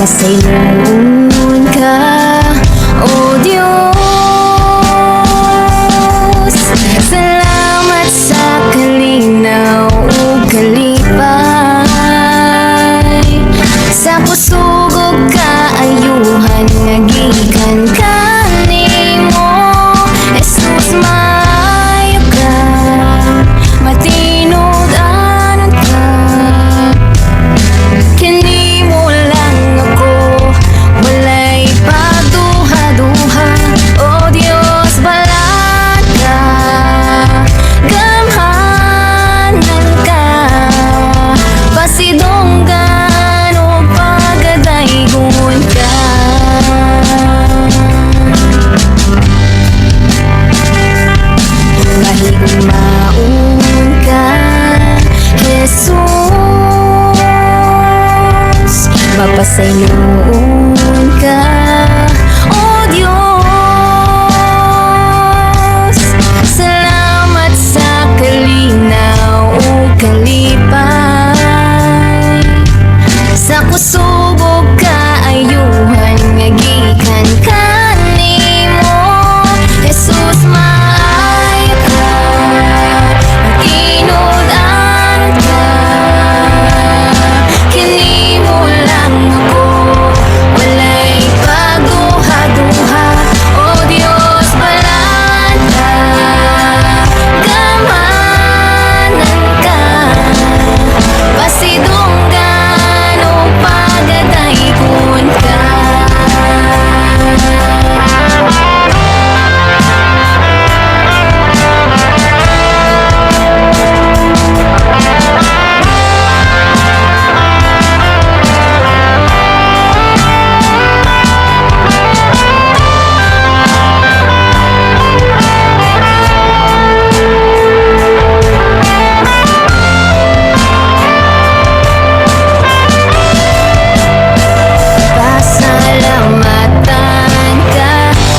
Pasayloon ka, O Diyos. Salamat sa kalinaw ug kalipay. Sa kusugog kaayuhan nga gikan kanimo, Jesus, maayo ka, matinud anon ka. Kanimo lang ako, walay pagduha-duha. O Dios, balat ka, gamhanan ka, pasidonggan o pagadaygon ka. Mahigmaon ka, Jesus. Mapasayloon ka, O Diyos. Salamat sa kalinaw ug kalipay. Sa kusubog kaayuhan nga gikan kanimo, Jesus, maayo ka, matinud-anon ka. Kanimo lang ako, walay pagduha-duha. O Dios, balat ka, gamhanan ka, pasidunggan o pagadaygon ka. Pasalamatan ka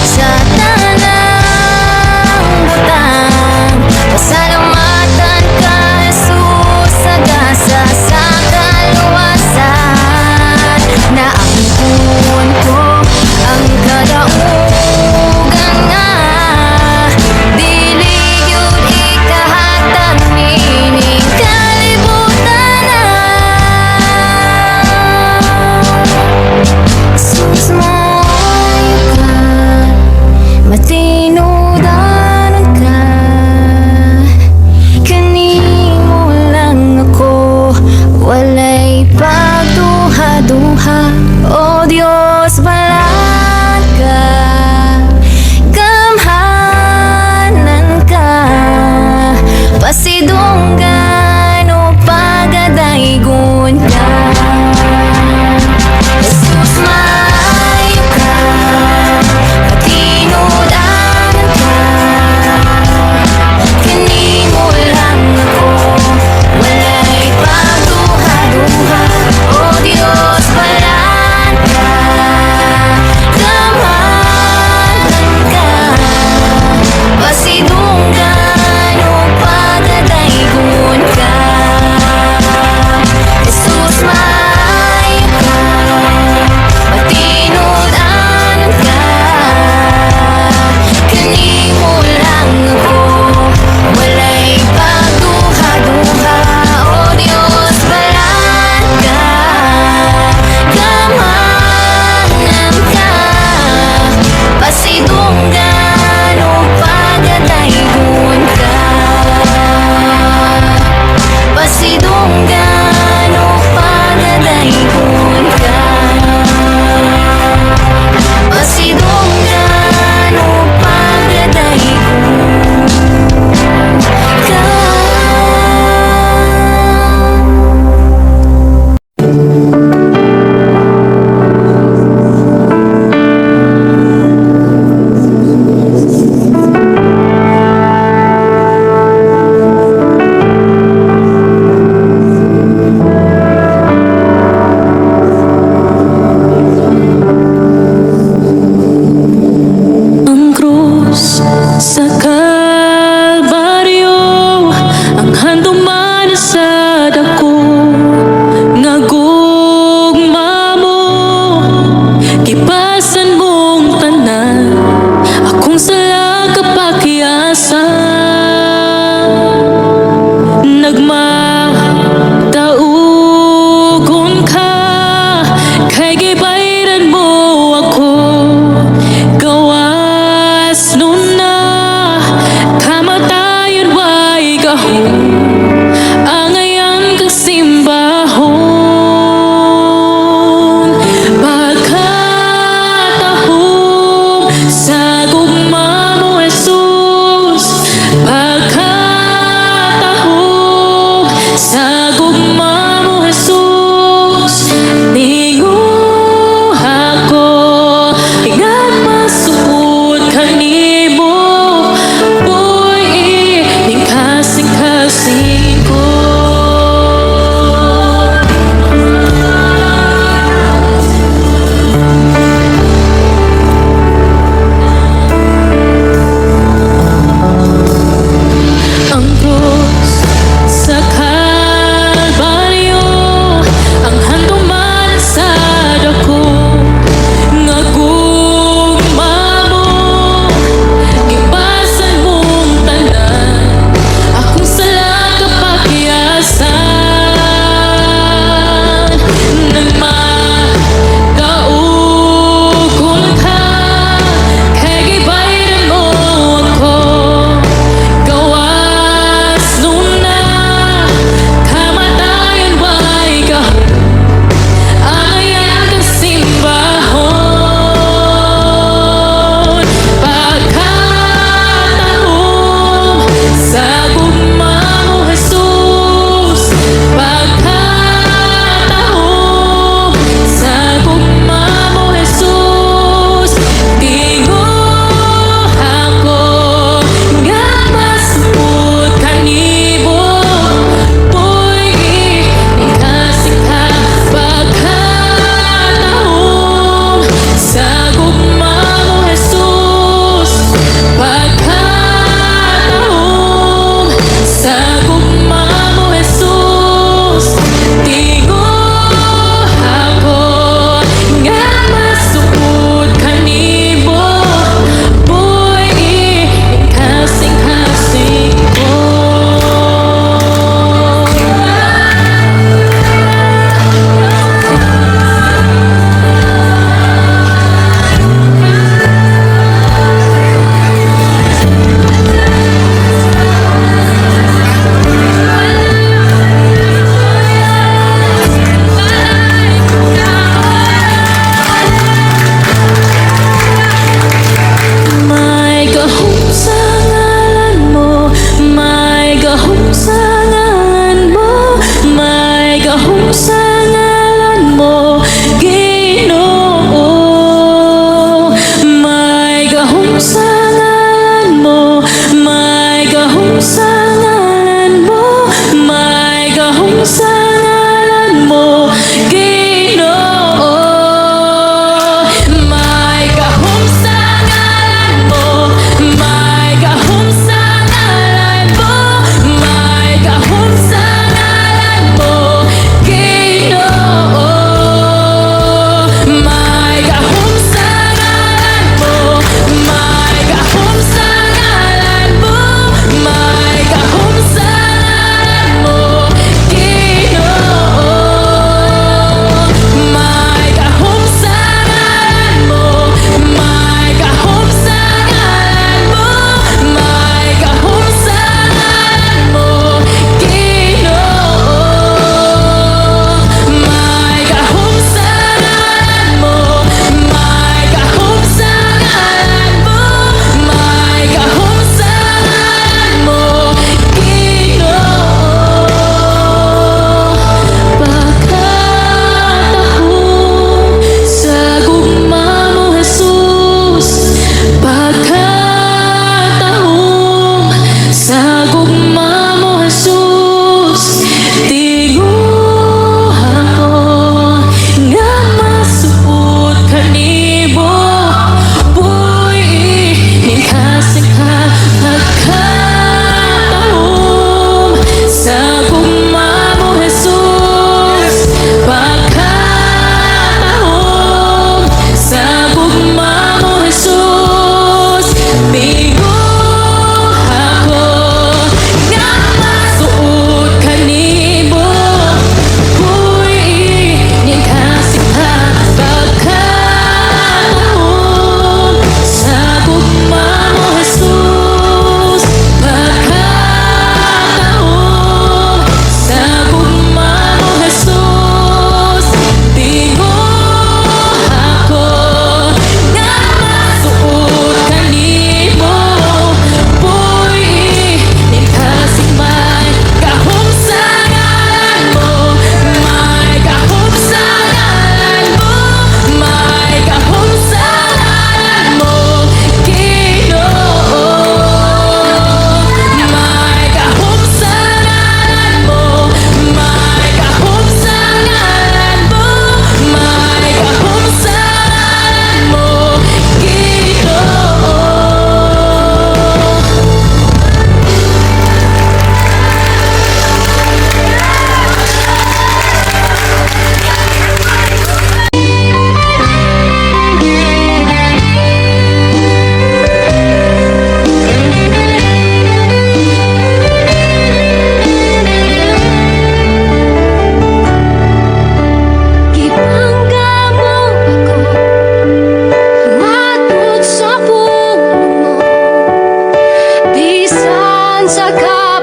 sa tanang butang. Pasalamatan ka, Jesus, sa gasa sa kaluwasan. Naangkon ko ang kadaugan nga, dili gyud ikahatag nining kalibutan na. Jesus, maayo ka, matinud-anon ka. Kanimo lang ako, walay pagduha-duha. O Dios, balat ka, gamhanan ka, pasidunggan o pagadaygon ka. Jesus, maayo ka, matinud-anon ka. Kanimo lang ako, walay pagduha-duha. O Dios, balat ka, gamhanan ka, pasidunggan o pagadaygon ka. Jesus, maayo ka, matinud-anon ka. Kanimo lang ako, walay pagduha-duha. O Dios, balat ka, gamhanan ka, pasidunggan o pagadaygon ka. Pasidunggan o pagadaygon ka. Pasidunggan o pagadaygon ka. Ang krus sa Kalbaryo, ang handong man sa dako, nga gugma mo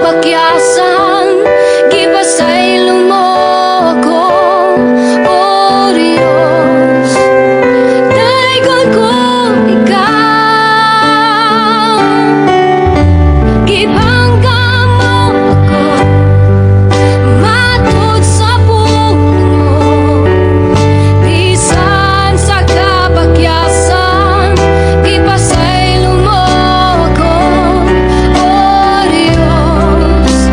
kabakyasan, gipasaylo mo ako, o Diyos. Daigod ko ikaw, gibangga mo ako, matud sa puno. Bisan sa kabakyasan, gipasaylo mo ako, o Diyos.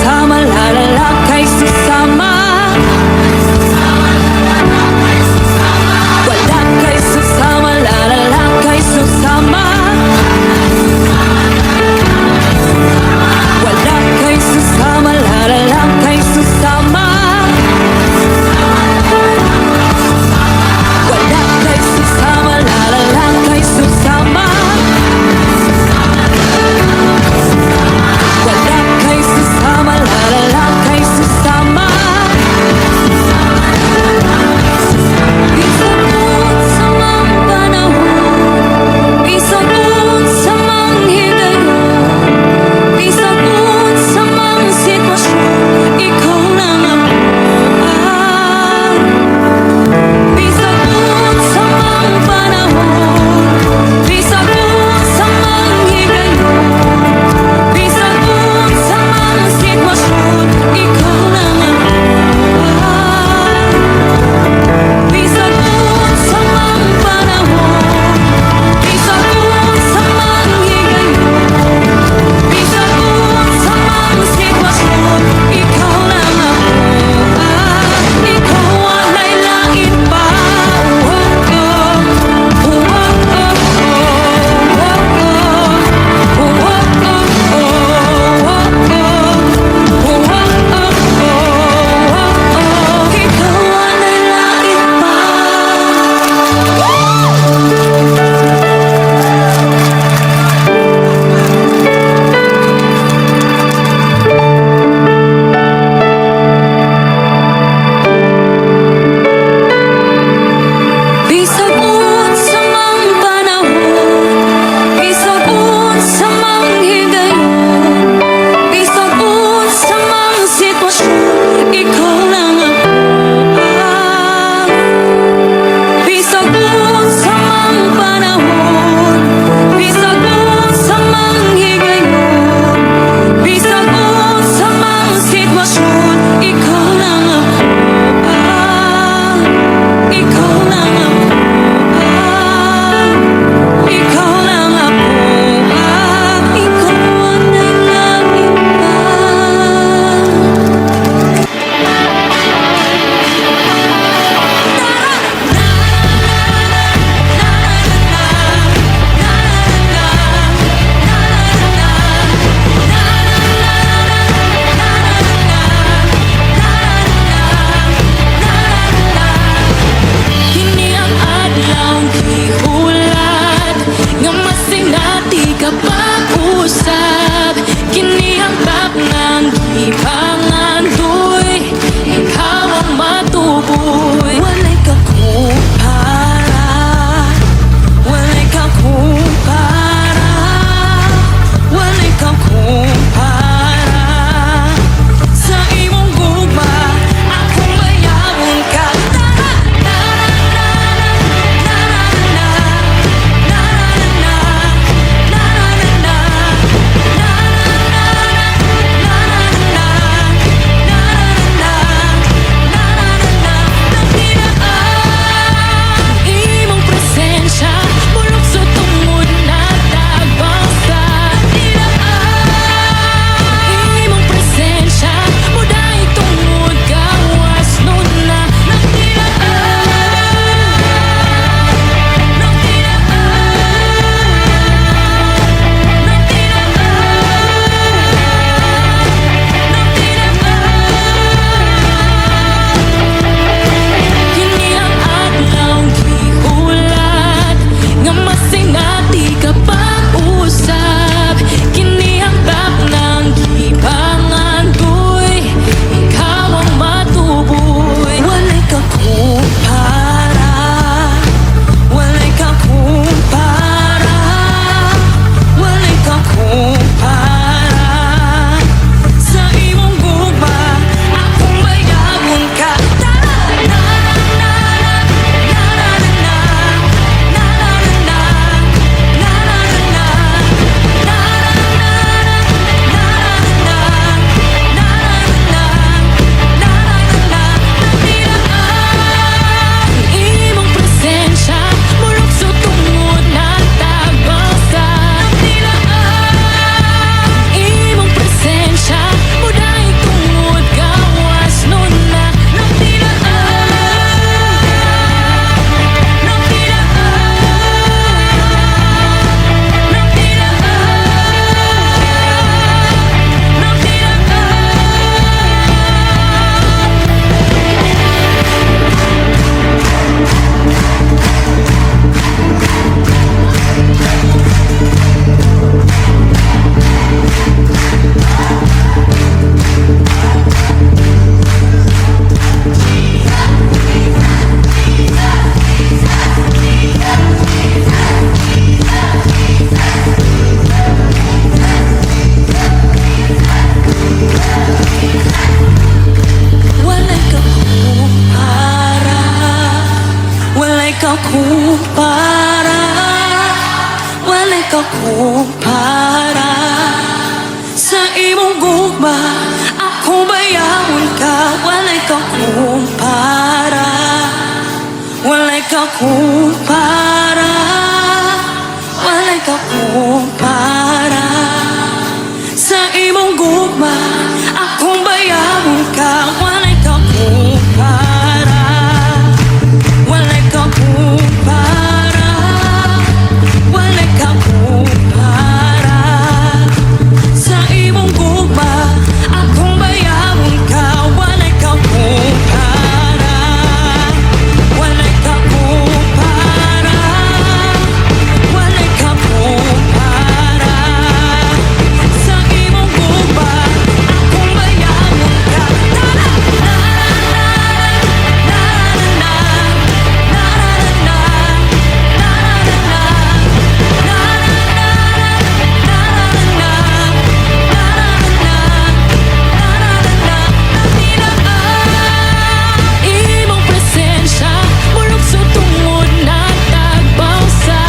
susama, lalala kay susama. Wala kay susama, lalala kay susama. Wala kay susama, lalala kay susama. Wala kay susama, lalala kay susama. Wala kay susama, lalala kay susama. Isabot sa mga panahon, isabot sa mga higayon, isabot sa mga sitwasyon, ikaw lang ang buwan. Isabot sa mga panahon, isabot sa mga higayon, isabot sa mga sitwasyon, ikaw lang ang buwan. Isabot sa mga panahon, isabot sa mga higayon, isabot sa mga sitwasyon, ikaw lang ang buwan. Ikaw ang nailain pa. Ikaw ang nailain pa. Isabot sa mga panahon, isabot sa mga higayon, isabot sa mga sitwasyon, ikaw lang ang buwan. Isabot sa mga panahon, isabot sa mga higayon, isabot sa mga sitwasyon, ikaw lang ang buwan. Ikaw lang ang buwan. Ikaw lang ang buwan. Ikaw ang nailain pa. Kini ang adlaw gihulat nga masinati ka pag-usab. Kini ang tapnang gipangandoy, ikaw ang matuboy. Walay ka kumpara, walay ka kumpara, walay ka kumpara. Sa imong gugma, akong mayamon ka. Walay kakumpara, walay kakumpara, walay kakumpara. Sa imong gugma, ako bayawon ka. Walay kakumpara, walay kakumpara, walay kakumpara. Sa imong gugma, akong bayawon ka. Walay kakumpara, walay kakumpara, walay kakumpara. Sa imong gugma, akong bayawon ka. Walay kakumpara, walay kakumpara, walay kakumpara. Sa imong gugma, akong bayawon ka. Imong presensya, mulog sa tungod na tagbaw sa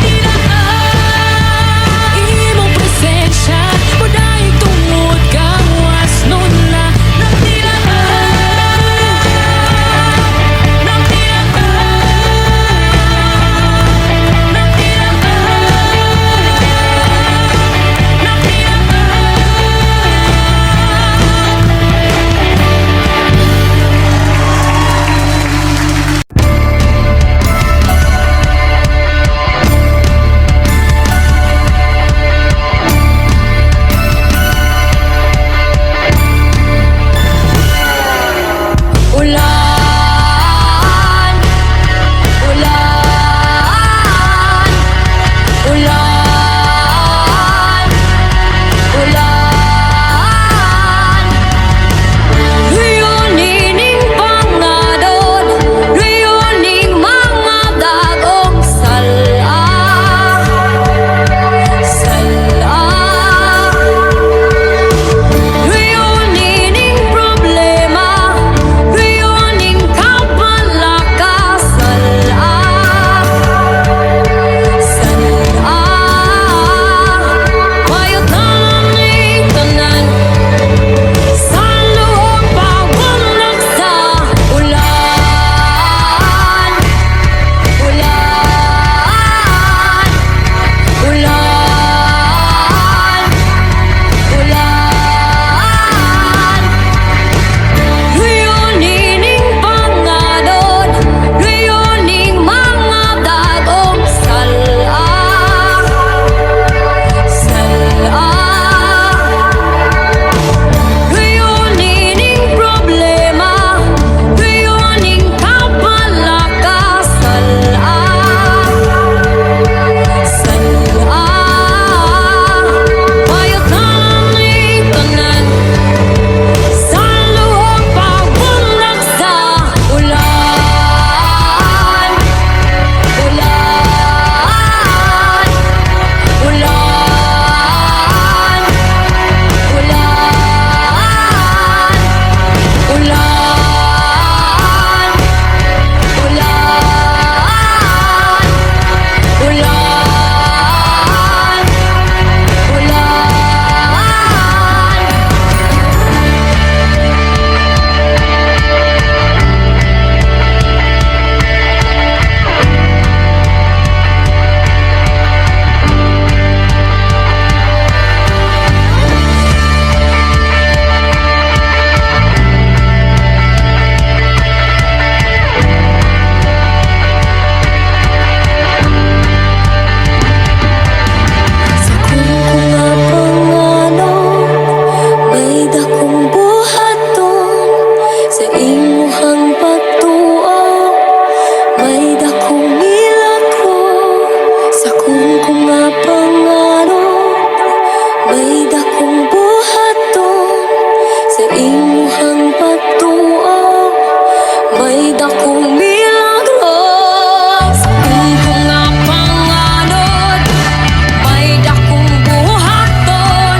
tinaan. Imong presensya, mudahig tungod gawas nun na nagtinaan. Ulan, ulan, ulan, ulan. Riyoning pangadon, riyoning mga dagong sala, sala. Riyoning problema, riyoning kapalakas, sala, sala. Mayot naming tanan, sa loob pagbulag sa ulan, ulan, ulan, ulan. Riyoning pangadon, riyoning mga dagong sala, sala. Riyoning problema, riyoning kapalakas, sala, sala. Mayot naming tanan, sa loob pagbulag sa ulan, ulan, ulan, ulan, ulan, ulan, sa kung nga pangano, may dakong buhaton. Sa imuhang pagtuo, may dakong milagro. Sa kung nga pangano, may dakong buhaton. Sa imuhang pagtuo, may dakong milagro. Sa kung nga panganod, may dakong buhaton.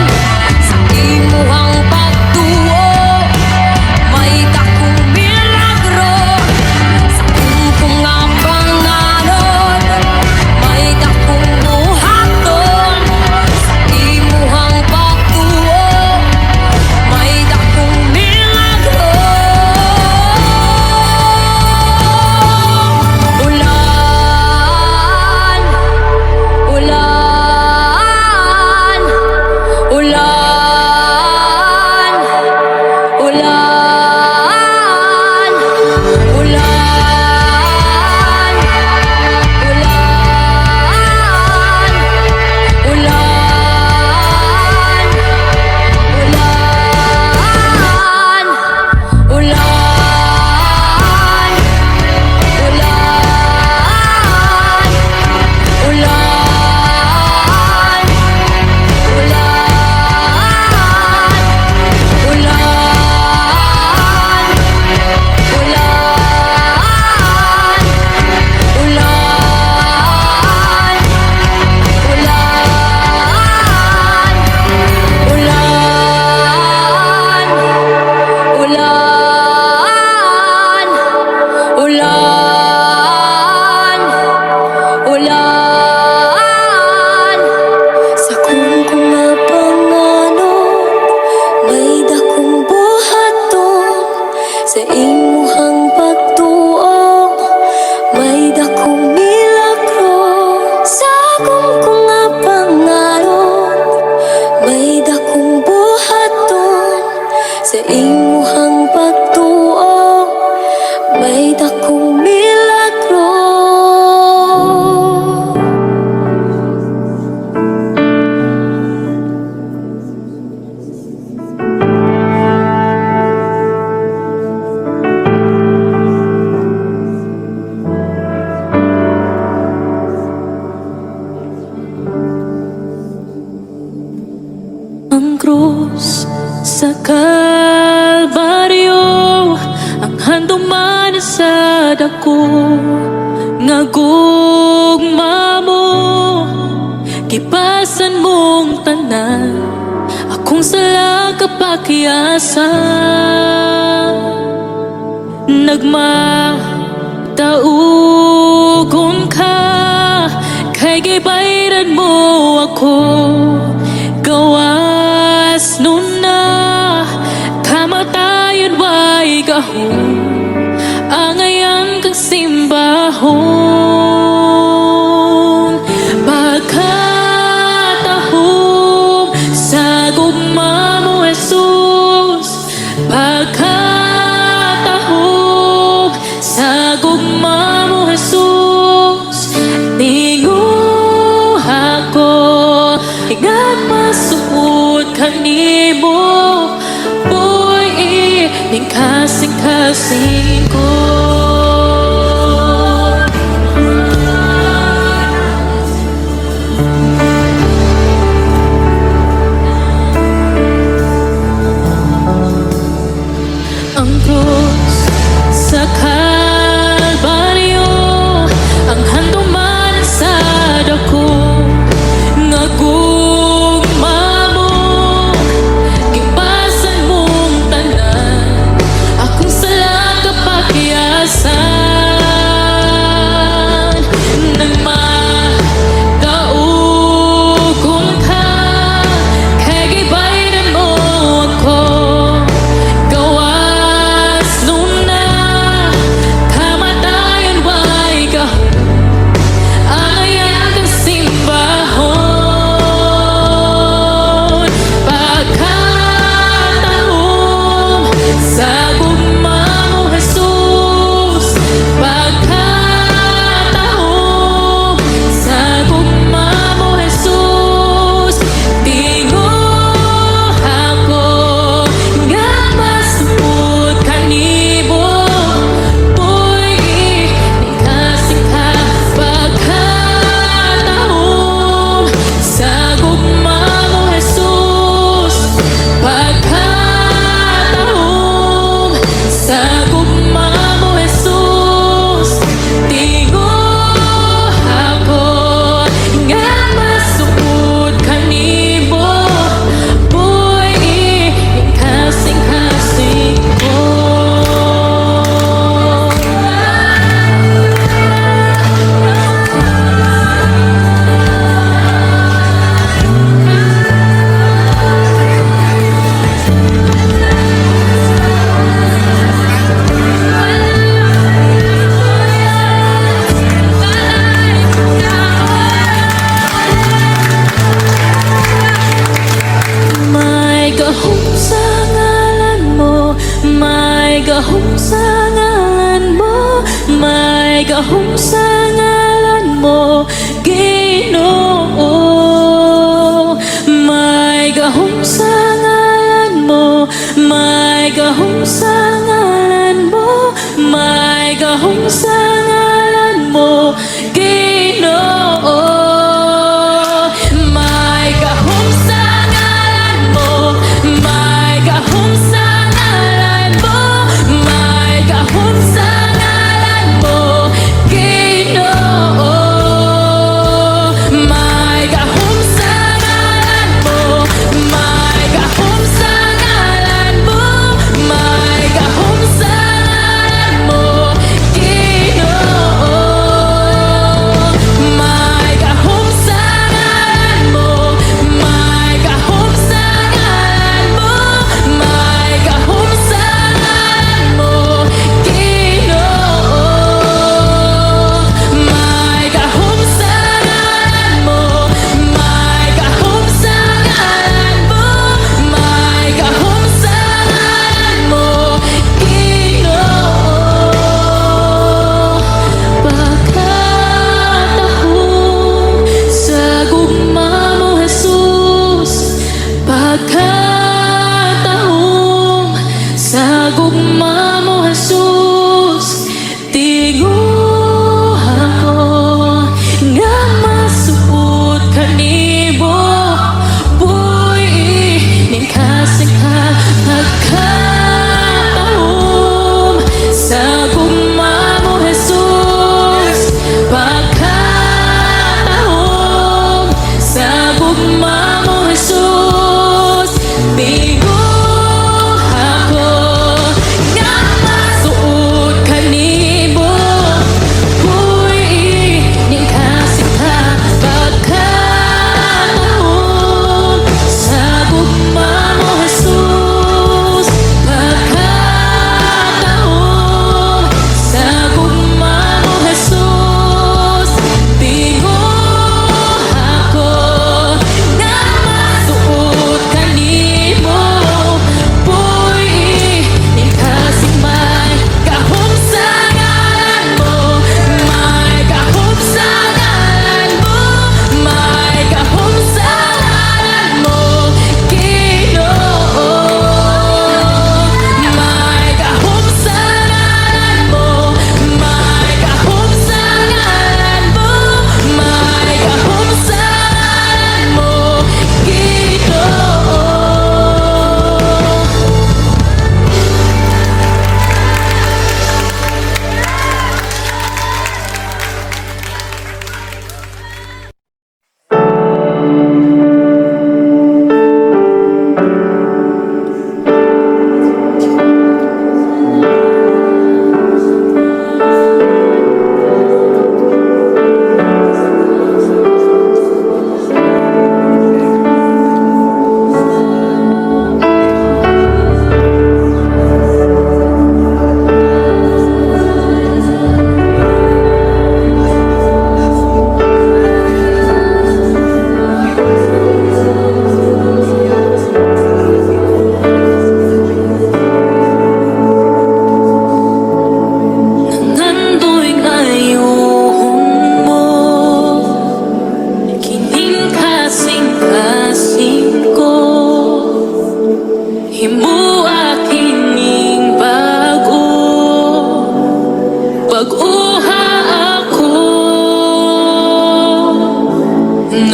Sa imuhang pagtuo, Sa imuhang pagtuo may dakong milagro. Ang krus sa Kalbaryo, ang handong man sa dako, nga gugma mo, kipasan mong tanan, akong sala kapakiyasan. Nagmataugon ka, kay gibayran mo ako, gawas nun na kamatayon way gahom, angayan kang simbahon. Pagkatahom sa gugma mo Jesus, pagkatahom sa gugma mo Jesus, tinguh ako nga masuot kanimo, boy ning kasing-kasing ko. Ang krus sa Kalbaryo, ang handong man sa dako, nga gugma mo, kipasan mong tanan, akong sala kapakiyasan. Nagmataugon ka, kay gibayran mo ako, gawas nun na kamatayon way gahom, angayan kang simbahon. Pagkatahom sa gugma mo Jesus, pagkatahom sa gugma mo Jesus, tinguh ako nga masuot kanimo, boy ning kasing-ka. Pagkatahom sa gugma mo Jesus, pagkatahom sa gugma mo Jesus, tinguh ako nga masuot kanimo, boy ning kasing-kasing ko. May gahom sa ngalan mo, may gahom sa ngalan mo, may gahom sa ngalan mo, Ginoo. May gahom sa ngalan mo, may gahom sa ngalan mo, may gahom sa ngalan mo, Ginoo. May gahom sa ngalan mo, may gahom sa ngalan mo, may gahom sa ngalan mo, Ginoo. May gahom sa ngalan mo, may gahom sa ngalan mo, may gahom sa ngalan mo, Ginoo.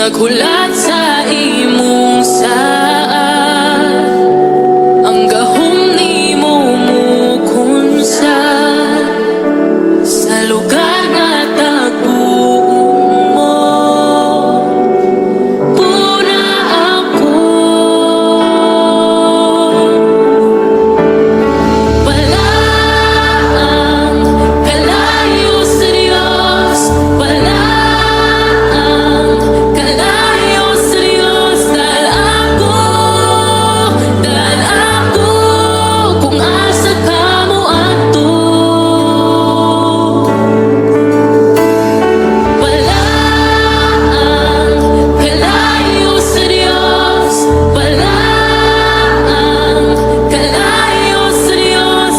Nagulat sa imong saad, ang gahom nimo mukunsa sa lugar nga tagpuon mo. Puna ako, palang kalayo sa Diyos, palang kalayo sa Diyos. Dahil ako kung asa ka mo ato. Palang kalayo sa Diyos, palang kalayo sa Diyos.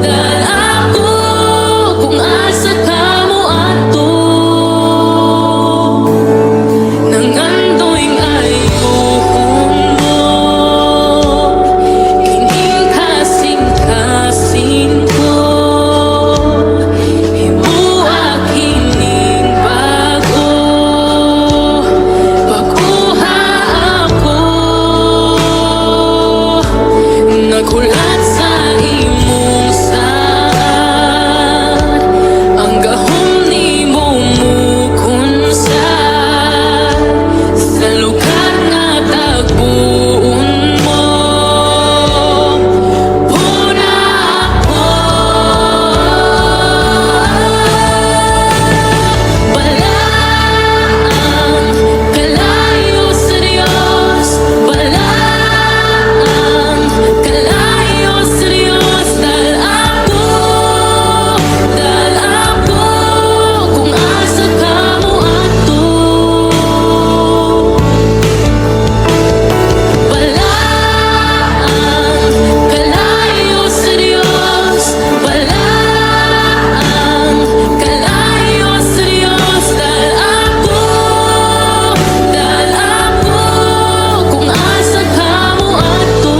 Dahil ako kung asa ka mo ato. Nangandoing ayuhon mo, kining kasing-kasing ko. Himuak kining bago, pagkuha ako. Nagulat sa imong saad, ang gahom nimo mukunsa sa lugar nga tagpuon mo. Puna ako, palang kalayo sa Diyos, palang kalayo sa Diyos. Dahil ako kung asa ka mo ato. Palang kalayo sa Diyos, palang kalayo sa Diyos. Dahil ako kung asa ka mo ato.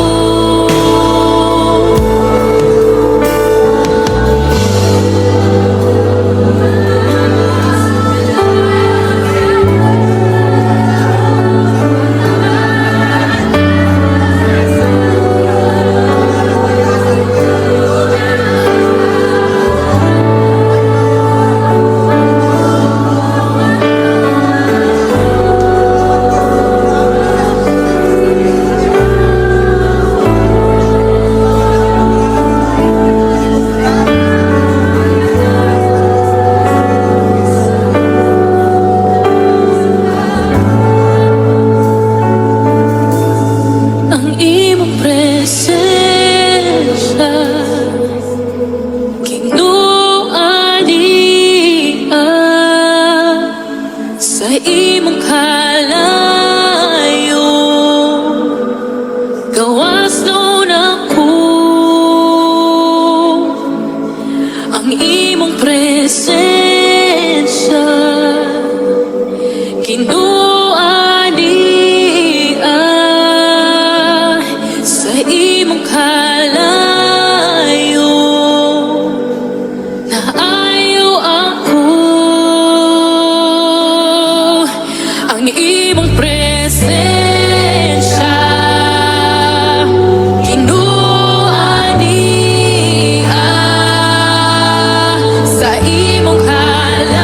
Ang imong presensya kinuanian sa imong kalayo. Gawas nun ako, ang imong presensya kinuanian sa imong kalayo. Naayo ako, ang imong presensya kinuanian sa imong kalayo.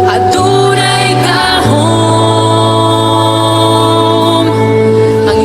Adunay gahom ang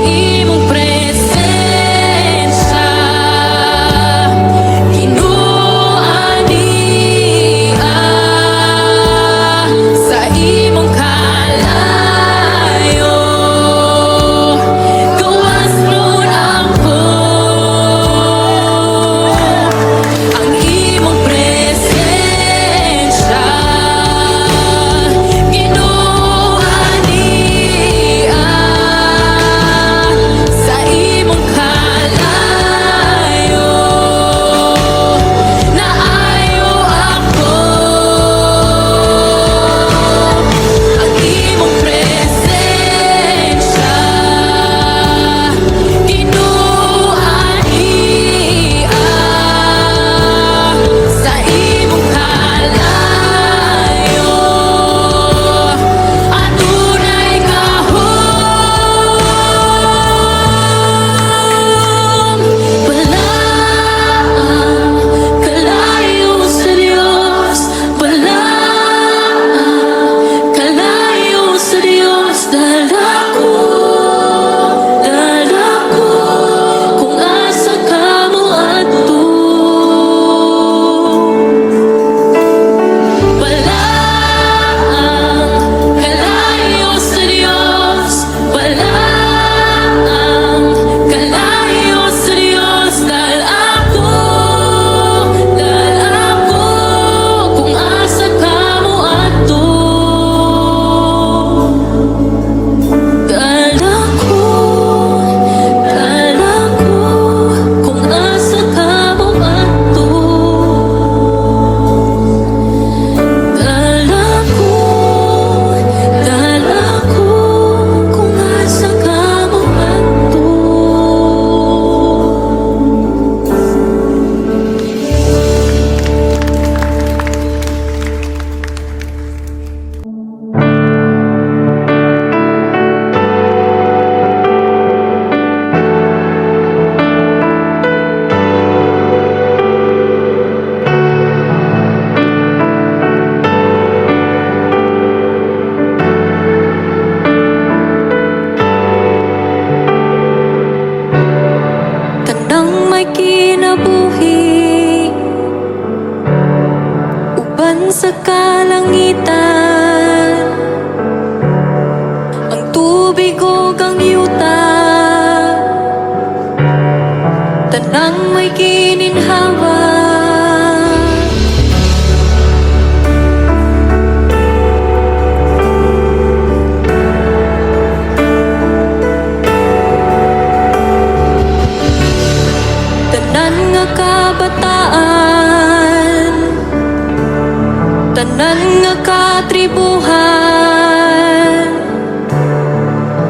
tanan nga katribuhan,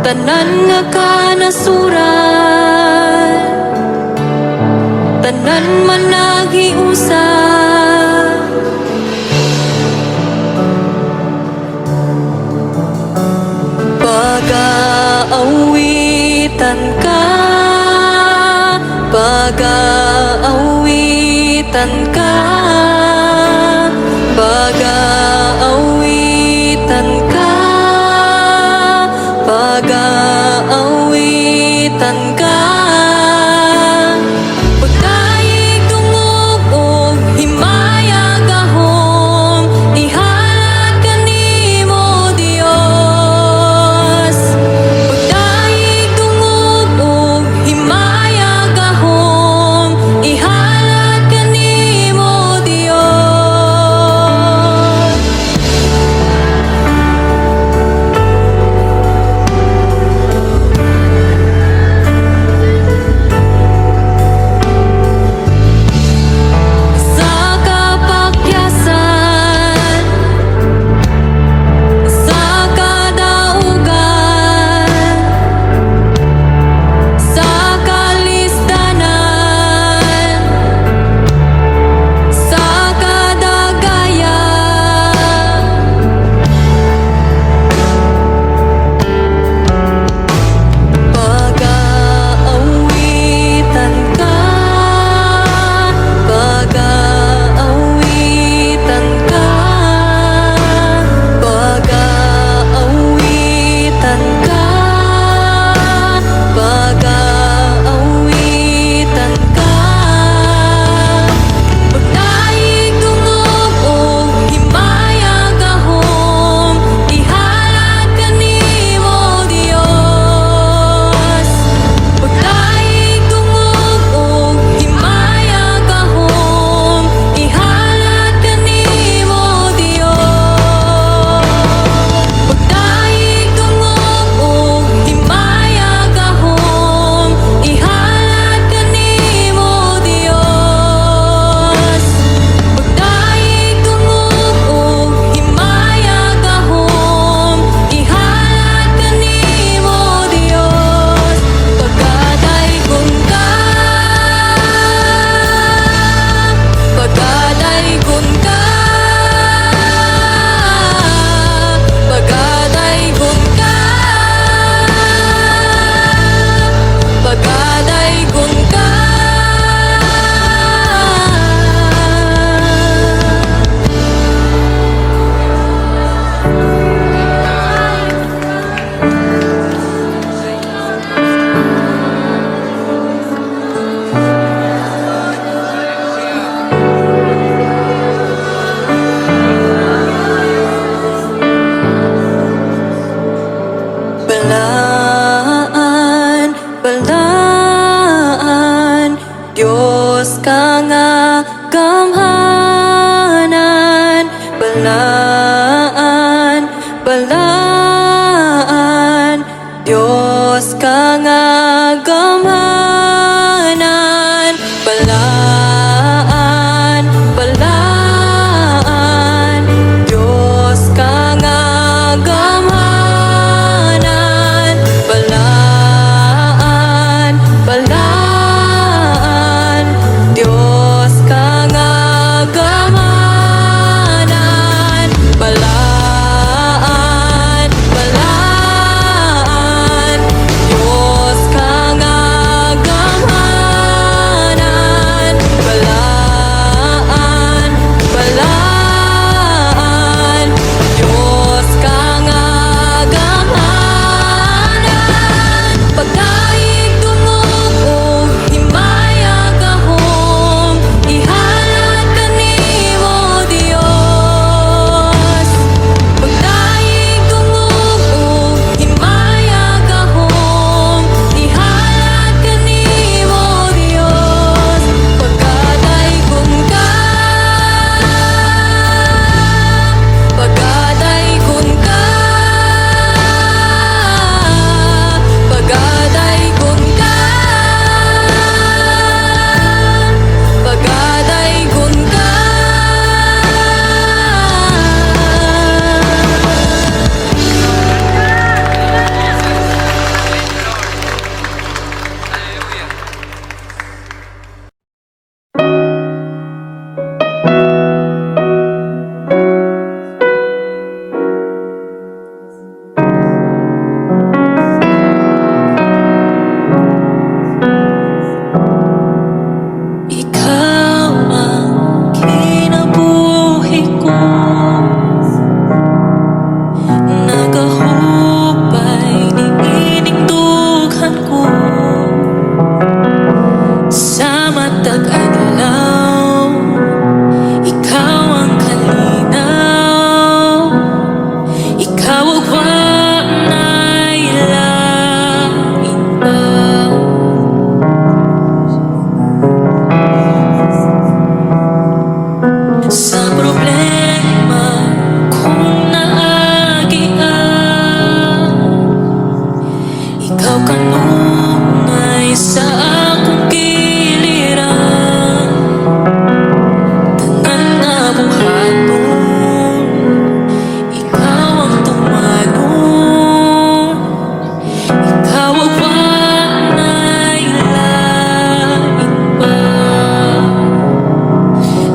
tanan nga kanasuran, tanan man naghiusa. Pag-aawitan ka, pag-aawitan ka, pag-aawitan ka, pag-aawitan ka. Pagdaig tungog og himaya gahom, ihalad kanimo Dios. Pagdaig tungog og himaya gahom, ihalad kanimo Dios. Sa kapakyasan, sa kadaugan, sa kalisdanan, sa kadagayan, pag-aawitan ka, pag-aawitan ka, pag-aawitan ka, pag-aawitan ka. Pagdaig tungog og himaya gahom, ihalad kanimo Dios. Pagdaig tungog og himaya gahom, ihalad kanimo Dios. Pagdaig tungog og himaya gahom, ihalad kanimo Dios. Pagdaig tungog og himaya gahom, ihalad kanimo Dios. Pagkadaygon ka, pagkadaygon ka, pagkadaygon ka, pagkadaygon ka. Balaan, balaan, Diyos ka nga gamhanan. Balaan, balaan, Diyos ka nga gamhanan. Balaan, balaan, Diyos ka nga gamhanan. Balaan, balaan, Diyos ka nga gamhanan. Balaan, balaan, Diyos ka nga ikaw kanunay sa akong giliran. Tanan na buhaton, ikaw ang tumanong, ikaw ang wanay lain pa.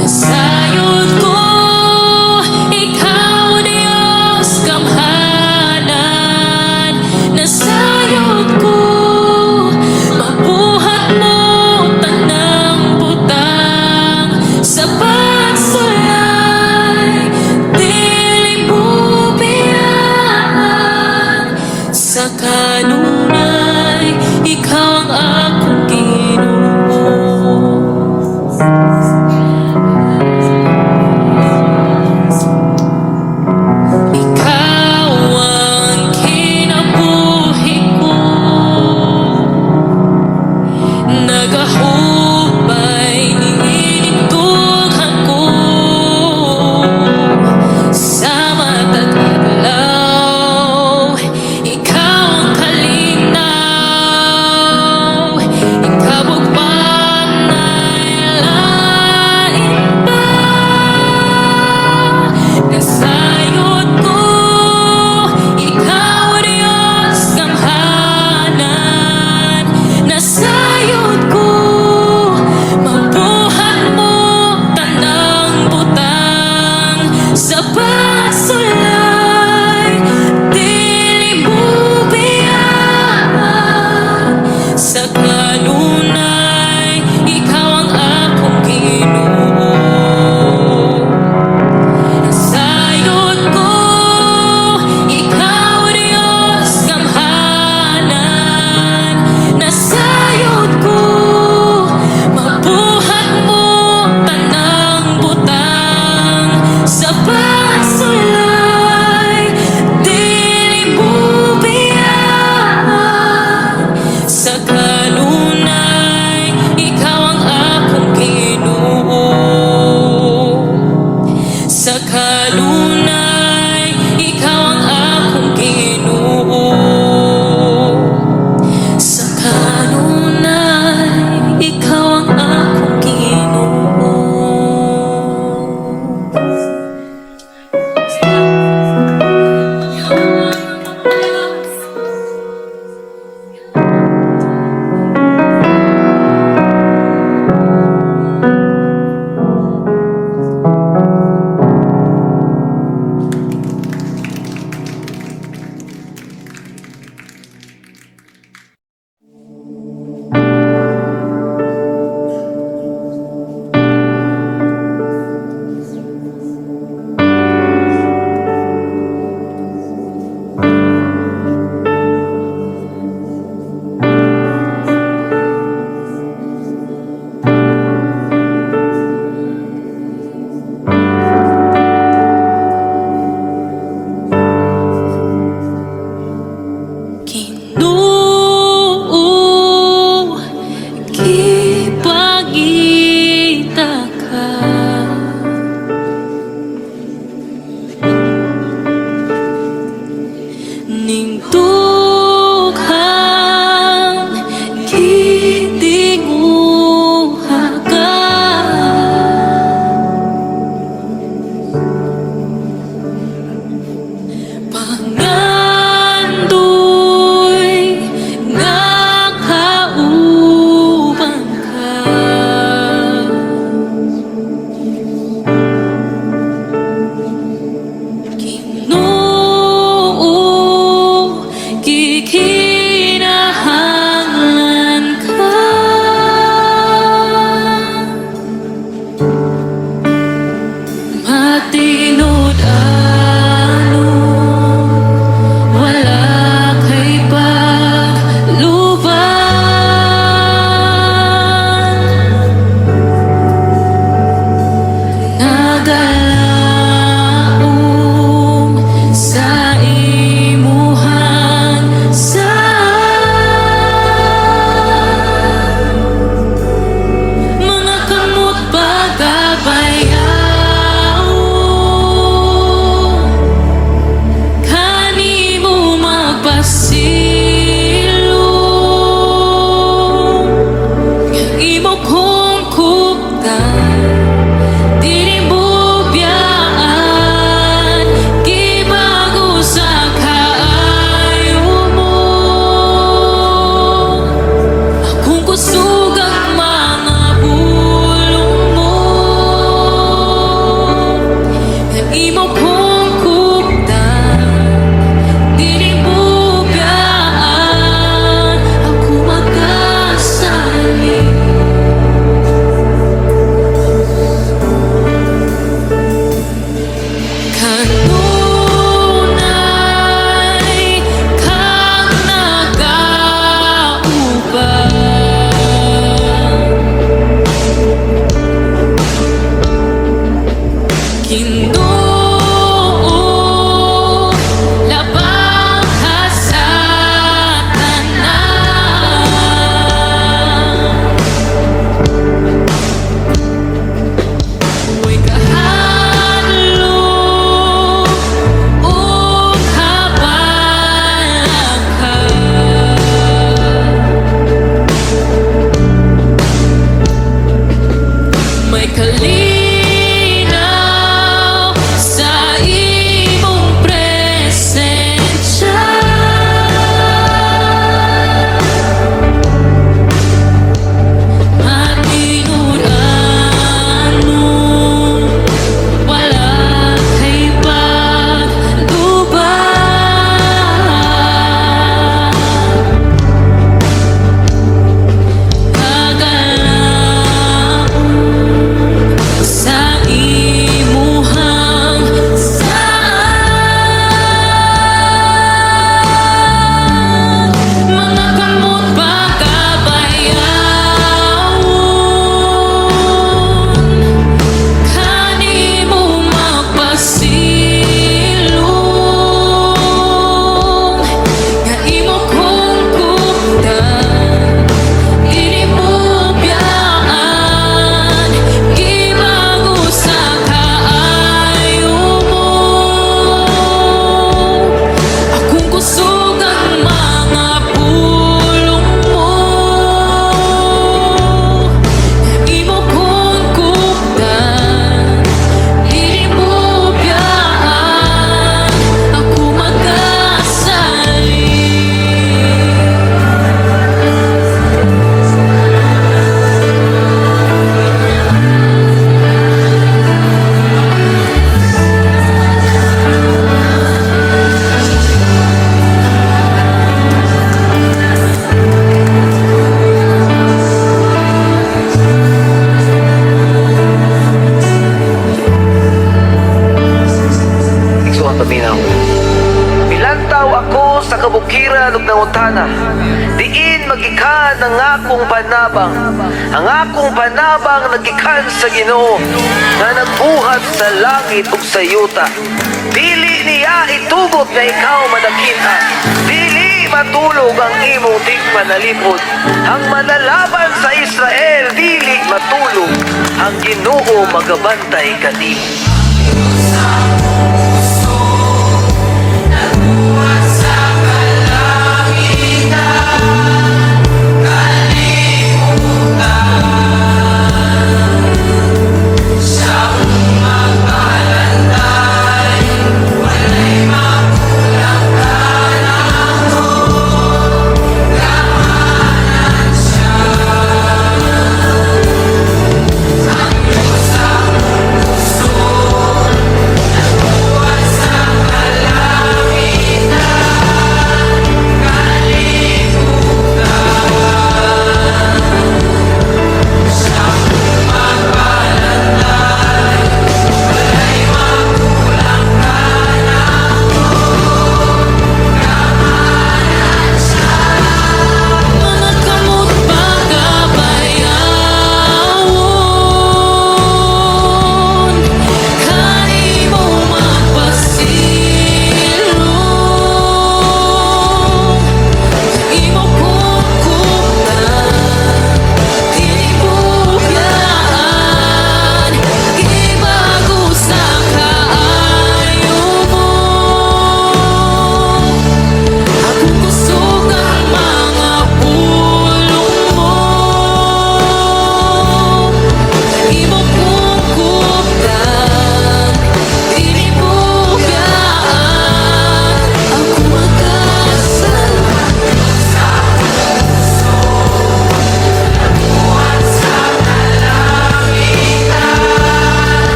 Nasayod ko, ikaw Diyos kamhanan. Nasayod ko, mabuhat magikan ang akong panabang. Ang akong panabang nagikan sa Ginoo nga nagbuhat sa langit ug sa yuta. Dili niya itugot na ikaw madakita. Dili matulog ang imong tigmanalipod. Ang manalaban sa Israel dili matulog. Ang Ginoo magabantay kanimo.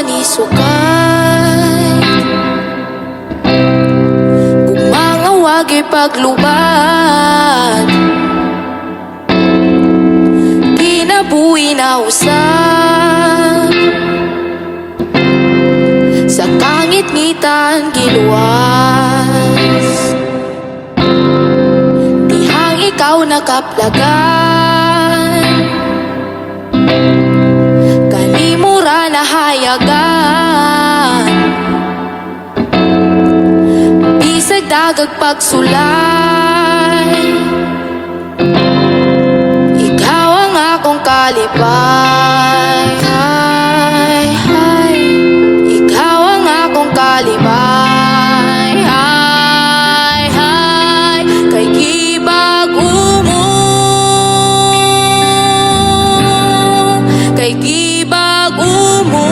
ni sukay ug mga wagi paglubad kinabuhi na usab sa kangit-ngitan giluwas dihang ikaw nakaplagan kanimura na hayagan bisag dagag pagsulay ikaw ang akong kalipay ikaw ang akong kalipay kay gibago mo kay gibago mo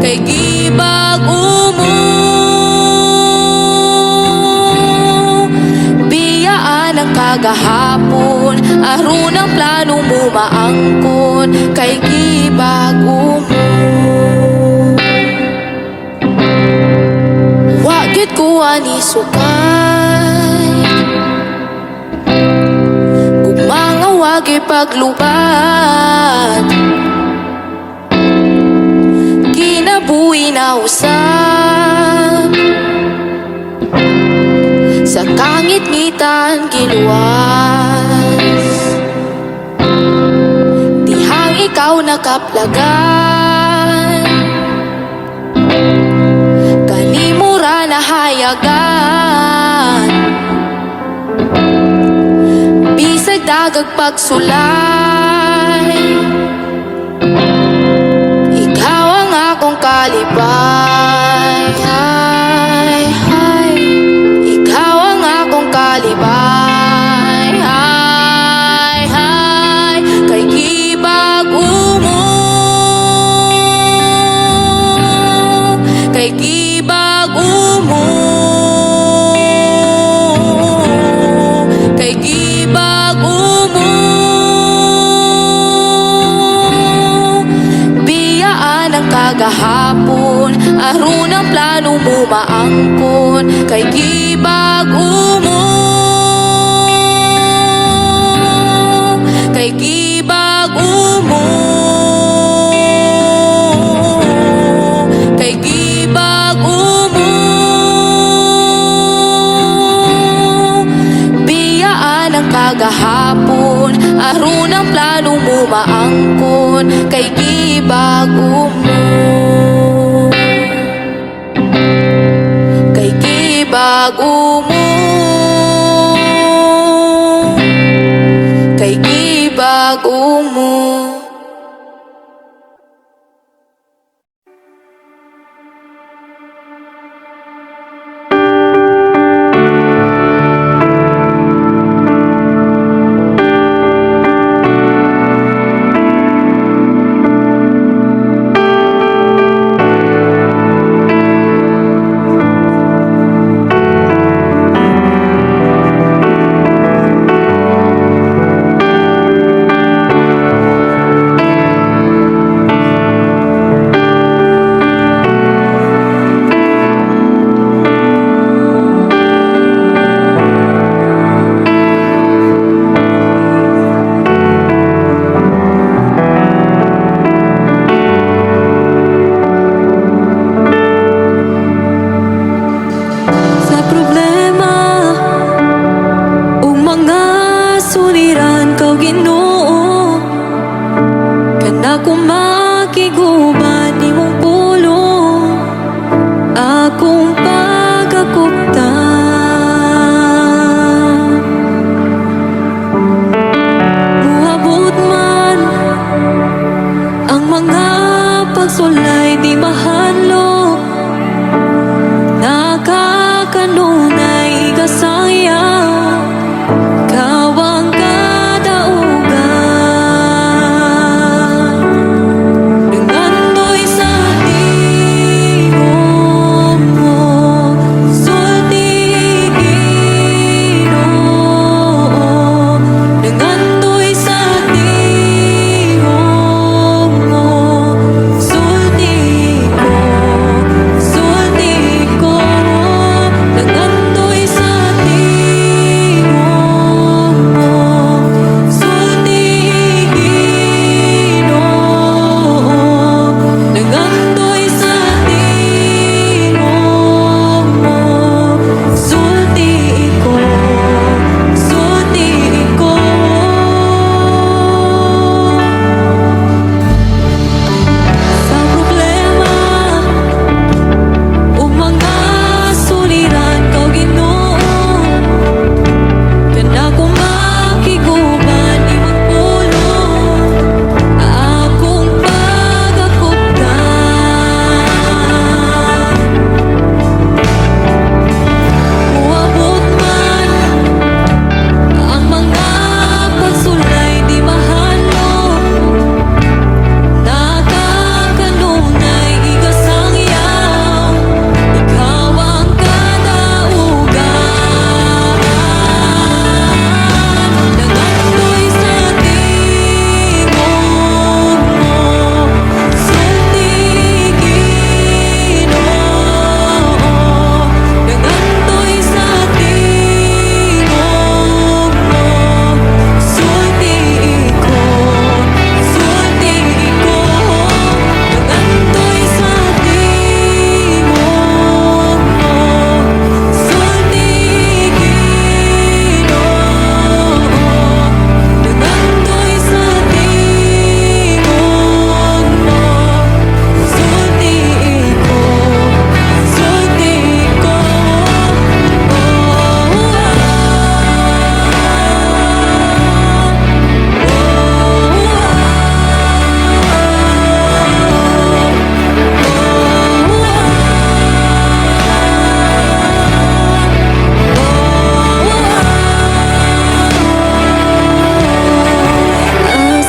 kay gibago mo plano mo maangkon kay gibago mo. Wagit ko ani sukay kung mga wagi paglubat, kinabuhi na usap sa kangit-ngitan giluwas. Dihang ikaw nakaplagan, kanimura na hayagan, bisag dagag pagsulay, ikaw ang akong kalipay. Ikaw ang akong kalipay. Kay gibago mo, kay gibago mo, kay gibago mo. Biyaan ang kagahapon, aron ang plano mo maangkon kay gibago mo, kay gibago mo, kay gibago mo. Biyaan ang kagahapon, aron ang plano mo maangkon kay gibago mo, kay gibago mo, kay gibago mo.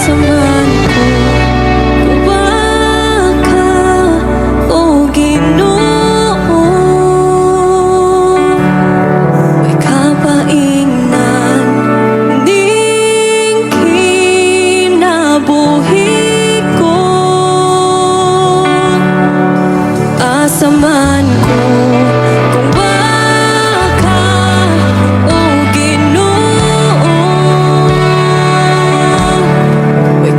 asaman ko baka o Ginoo may kapaingnan ning kinabuhi ko asaman ko kung baka o Ginoo may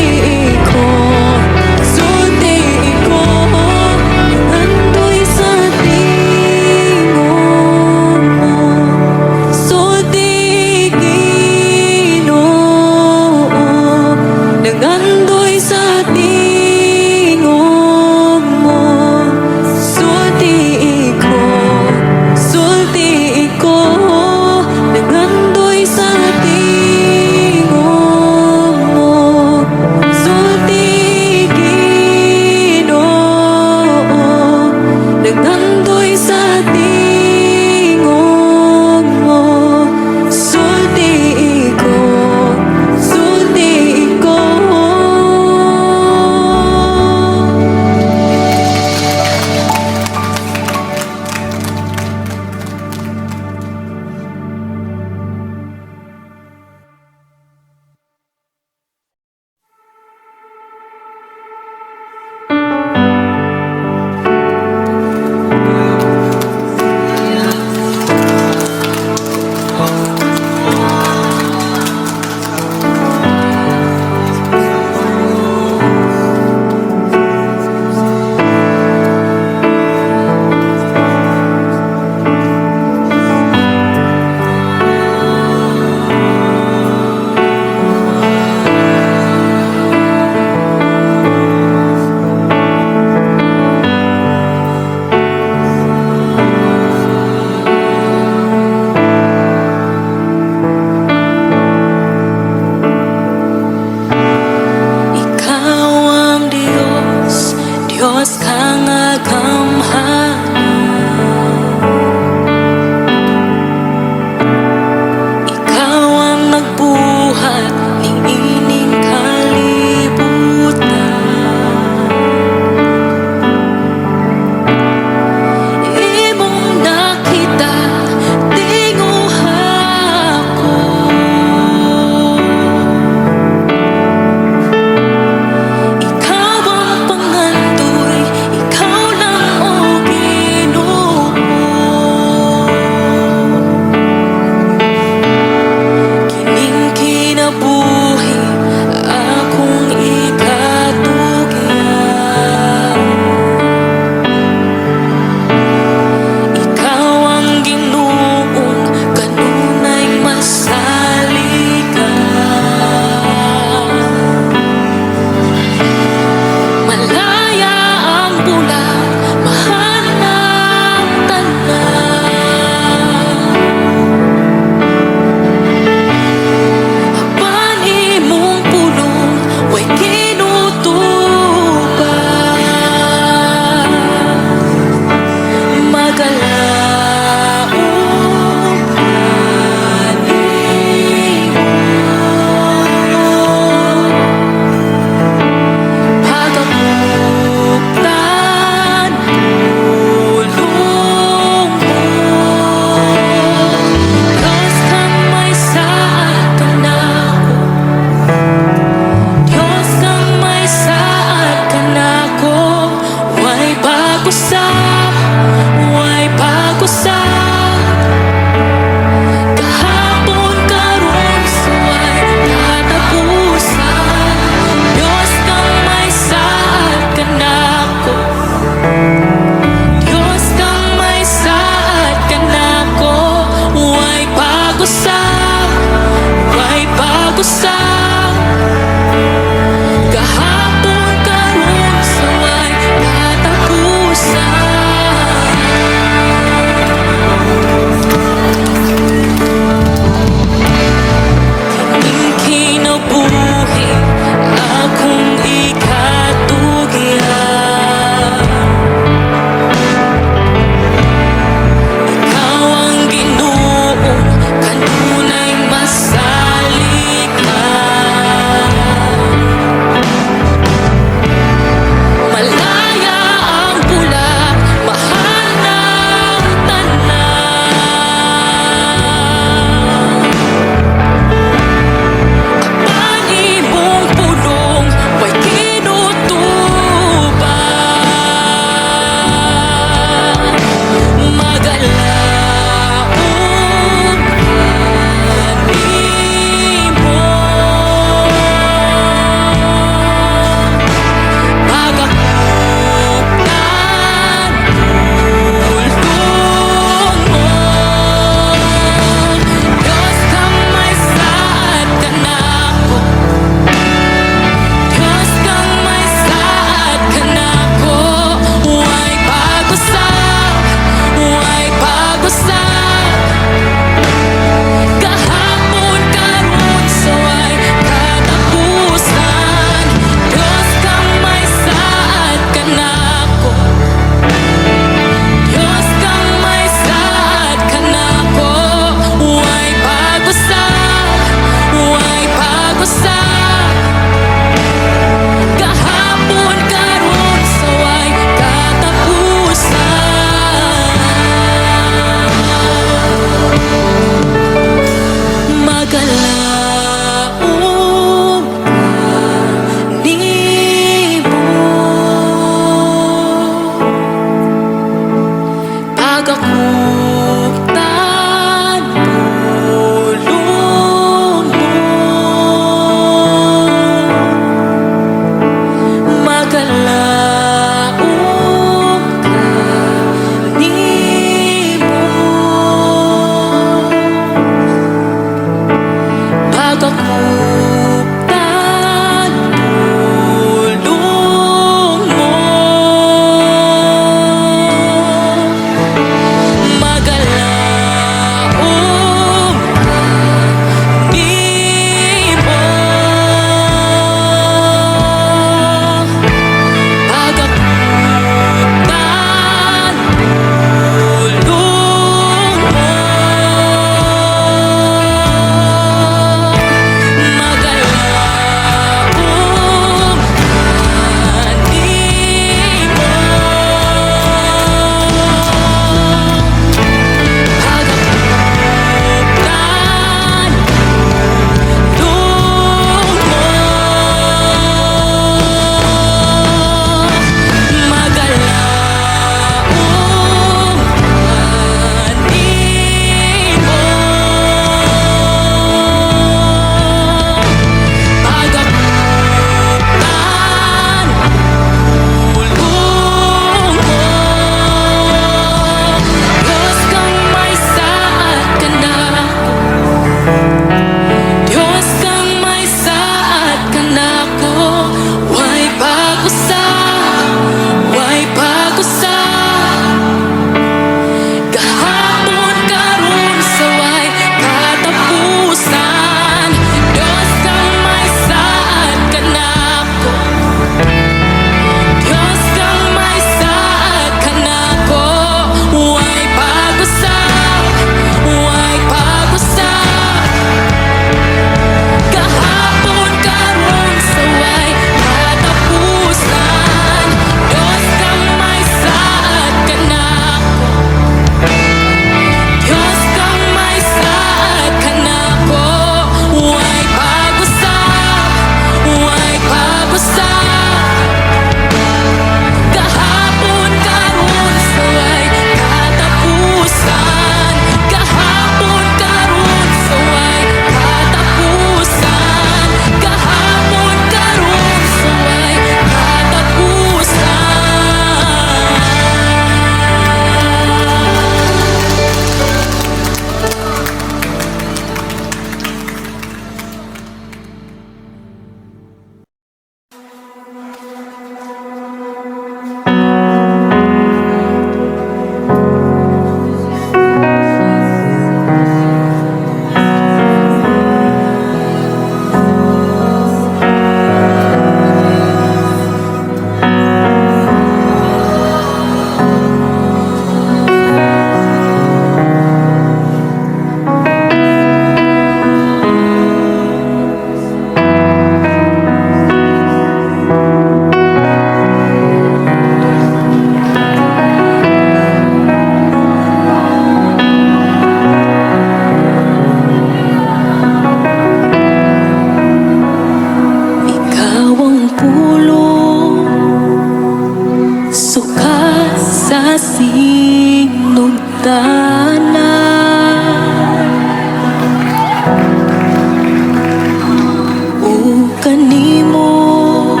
kanimo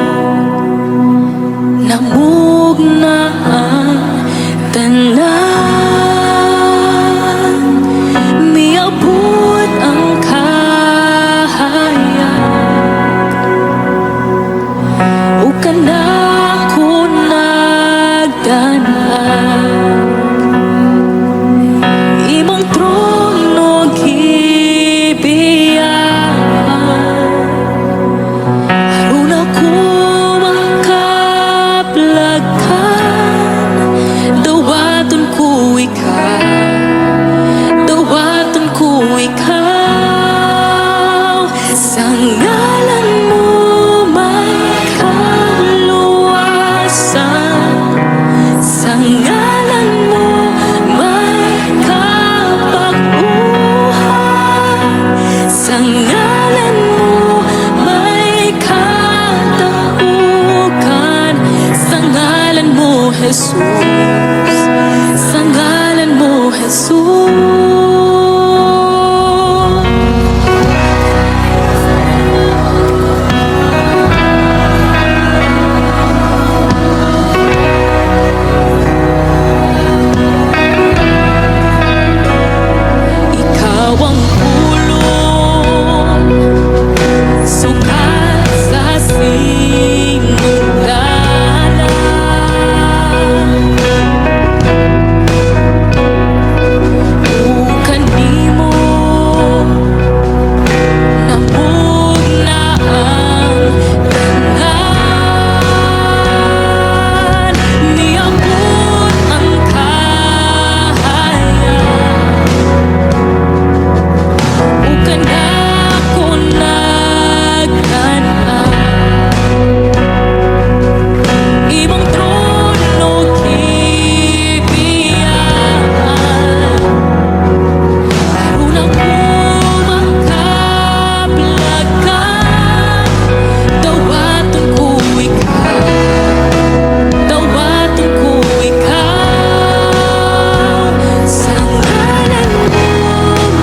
namug na ang tanan, miabot ang kahayag, o kanako nagdanag, imong trono gibiyahan, aron ako makaplagan, dawaton ko ikaw, sa ngalan mo may kaluwasan, sa ngalan mo may kapag-uhan, sa ngalan mo may kataukan, sa ngalan mo Jesus, sa ngalan mo Jesus. Ikaw ang pulong, sukat sa sinulanan, o kanimo namug na ang tanan, niabot ang kahayag, o kanako nagdanag, imong trono gibiyahan, aron ako makaplagan, dawaton ko ikaw, sa ngalan mo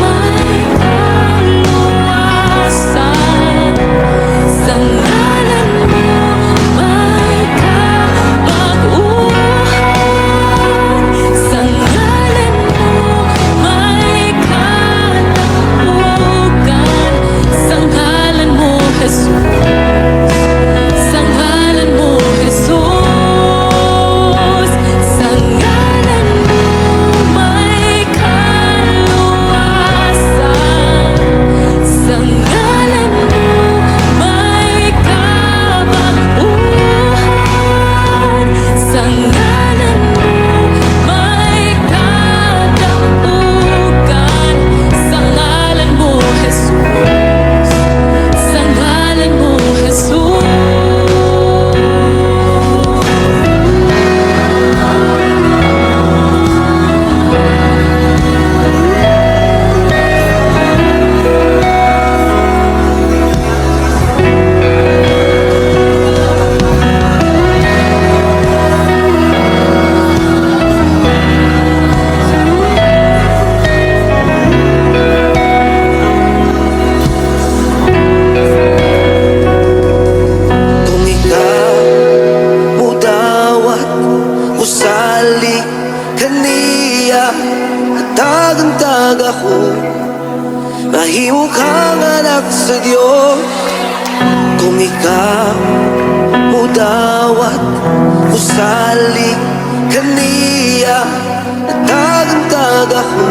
may kaluwasan, sa ngalan mo may kapag-uhan, sa ngalan mo may kataukan, sa ngalan mo Jesus, sa ngalan mo Jesus, sa ngalan mo may kaluwasan, sa ngalan mo may kapag-uhan, sa ngalan mo may kataukan, sa ngalan mo Jesus, sa ngalan mo Jesus. Kung ikaw mudawat usali kaniya at tagantag ako, mahimo kang anak sa Diyos. Kung ikaw mudawat usali kaniya at tagantag ako,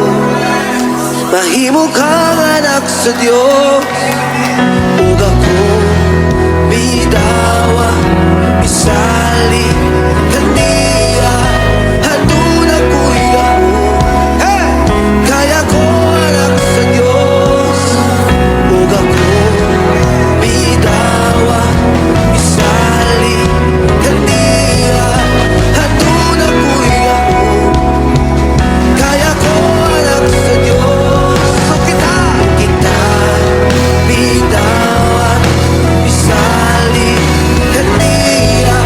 mahimo kang anak sa Diyos. Ug ako bidawa bisali kaniya haduna ko'y ako, hey! Kaya ko anak sa Diyos. Ug ako bidawa bisali kaniya haduna ko'y ako, kaya ko anak sa Diyos. So kita bidawa bisali kaniya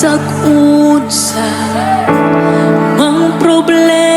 bisag unsa mang problema